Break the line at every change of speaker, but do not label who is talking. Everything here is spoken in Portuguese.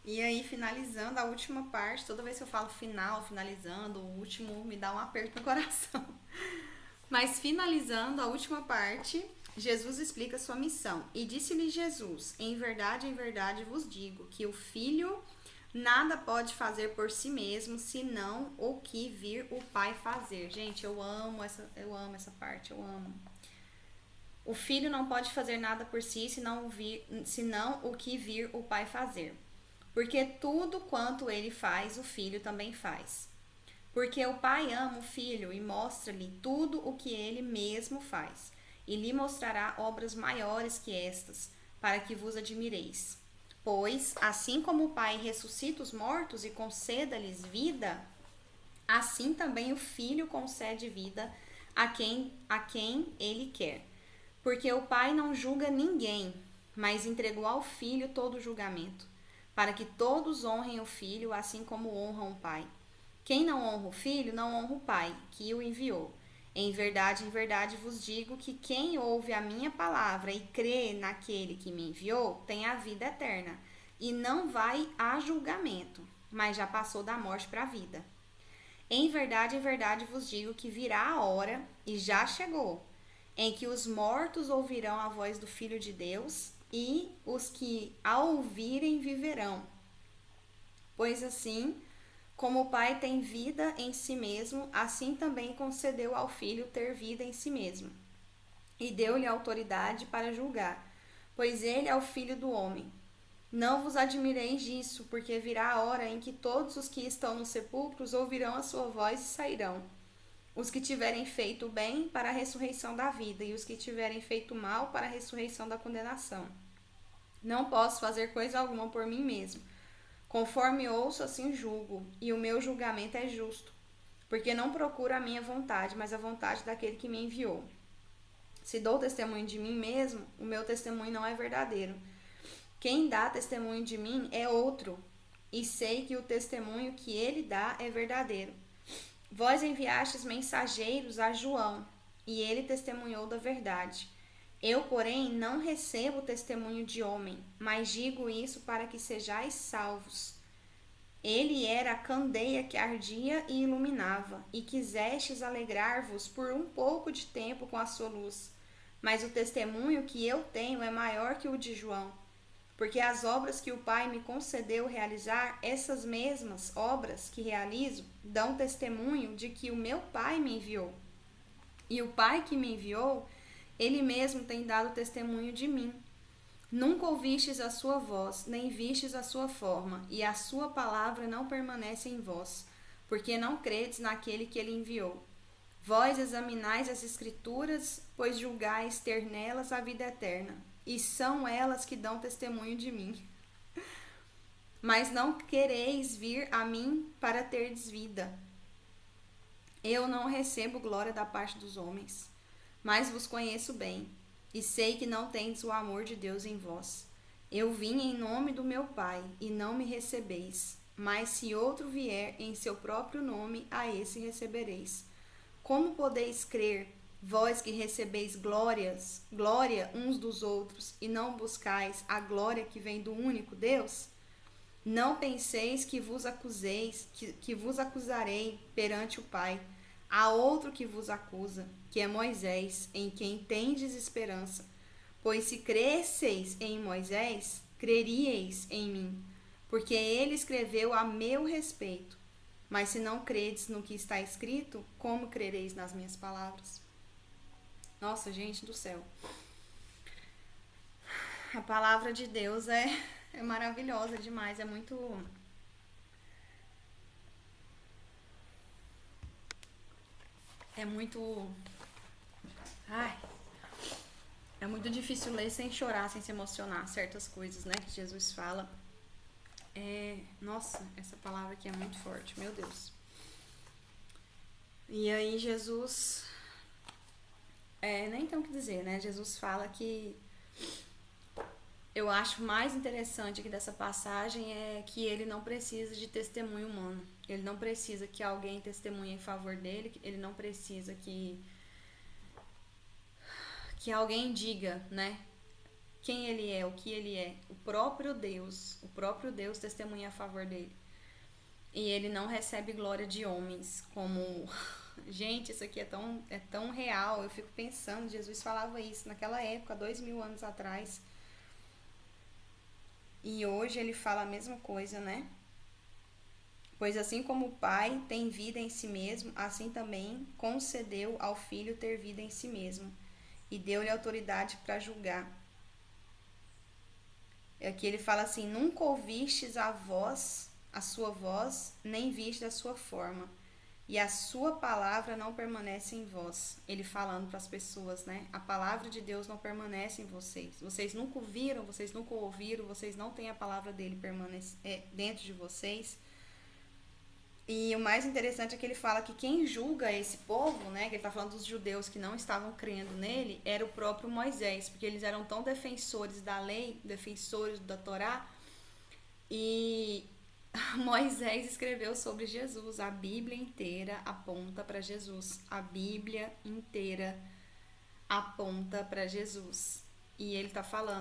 E aí, finalizando a última parte, toda vez que eu falo final, finalizando, o último me dá um aperto no coração. Mas finalizando a última parte, Jesus explica sua missão. E disse-lhe Jesus: em verdade vos digo que o filho nada pode fazer por si mesmo, senão o que vir o Pai fazer. Gente, eu amo essa parte, eu amo. O filho não pode fazer nada por si, senão o que vir o Pai fazer. Porque tudo quanto ele faz, o filho também faz. Porque o Pai ama o Filho e mostra-lhe tudo o que ele mesmo faz, e lhe mostrará obras maiores que estas, para que vos admireis. Pois, assim como o Pai ressuscita os mortos e conceda-lhes vida, assim também o Filho concede vida a quem ele quer. Porque o Pai não julga ninguém, mas entregou ao Filho todo o julgamento, para que todos honrem o Filho assim como honram o Pai. Quem não honra o Filho, não honra o Pai, que o enviou. Em verdade vos digo que quem ouve a minha palavra e crê naquele que me enviou, tem a vida eterna, e não vai a julgamento, mas já passou da morte para a vida. Em verdade vos digo que virá a hora, e já chegou, em que os mortos ouvirão a voz do Filho de Deus, e os que a ouvirem viverão. Pois assim, como o Pai tem vida em si mesmo, assim também concedeu ao Filho ter vida em si mesmo. E deu-lhe autoridade para julgar, pois ele é o Filho do homem. Não vos admireis disso, porque virá a hora em que todos os que estão nos sepulcros ouvirão a sua voz e sairão. Os que tiverem feito bem para a ressurreição da vida, e os que tiverem feito mal para a ressurreição da condenação. Não posso fazer coisa alguma por mim mesmo. Conforme ouço, assim julgo, e o meu julgamento é justo, porque não procuro a minha vontade, mas a vontade daquele que me enviou. Se dou testemunho de mim mesmo, o meu testemunho não é verdadeiro. Quem dá testemunho de mim é outro, e sei que o testemunho que ele dá é verdadeiro. Vós enviastes mensageiros a João, e ele testemunhou da verdade. Eu, porém, não recebo testemunho de homem, mas digo isso para que sejais salvos. Ele era a candeia que ardia e iluminava, e quisestes alegrar-vos por um pouco de tempo com a sua luz. Mas o testemunho que eu tenho é maior que o de João, porque as obras que o Pai me concedeu realizar, essas mesmas obras que realizo, dão testemunho de que o meu Pai me enviou. E o Pai que me enviou, ele mesmo tem dado testemunho de mim. Nunca ouvistes a sua voz, nem vistes a sua forma, e a sua palavra não permanece em vós, porque não credes naquele que ele enviou. Vós examinais as Escrituras, pois julgais ter nelas a vida eterna, e são elas que dão testemunho de mim. Mas não quereis vir a mim para terdes vida. Eu não recebo glória da parte dos homens, mas vos conheço bem, e sei que não tendes o amor de Deus em vós. Eu vim em nome do meu Pai, e não me recebeis, mas se outro vier em seu próprio nome, a esse recebereis. Como podeis crer, vós que recebeis glória uns dos outros, e não buscais a glória que vem do único Deus? Não penseis que vos acusarei perante o Pai. Há outro que vos acusa, que é Moisés, em quem tendes esperança. Pois se cresceis em Moisés, creríeis em mim, porque ele escreveu a meu respeito. Mas se não credes no que está escrito, como crereis nas minhas palavras? Nossa, gente do céu. A palavra de Deus é maravilhosa demais, é muito, ai, é muito difícil ler sem chorar, sem se emocionar, certas coisas, né, que Jesus fala. Nossa, essa palavra aqui é muito forte, meu Deus. E aí Jesus, nem tem o que dizer, né? Jesus fala que eu acho mais interessante aqui dessa passagem é que ele não precisa de testemunho humano. Ele não precisa que alguém testemunhe em favor dele, ele não precisa que alguém diga, né? quem ele é, o que ele é. O próprio Deus testemunha a favor dele. E ele não recebe glória de homens, como... Gente, isso aqui é tão real. Eu fico pensando, Jesus falava isso naquela época, 2000 anos atrás. E hoje ele fala a mesma coisa, né? Pois assim como o Pai tem vida em si mesmo, assim também concedeu ao Filho ter vida em si mesmo, e deu-lhe autoridade para julgar. Aqui ele fala assim: nunca ouvistes a sua voz, nem viste a sua forma, e a sua palavra não permanece em vós. Ele falando para as pessoas, né? A palavra de Deus não permanece em vocês. Vocês nunca ouviram, vocês nunca ouviram, vocês não têm a palavra dele dentro de vocês. E o mais interessante é que ele fala que quem julga esse povo, né, que ele está falando dos judeus que não estavam crendo nele, era o próprio Moisés, porque eles eram tão defensores da lei, defensores da Torá, e Moisés escreveu sobre Jesus. A Bíblia inteira aponta para Jesus. A Bíblia inteira aponta para Jesus. E ele está falando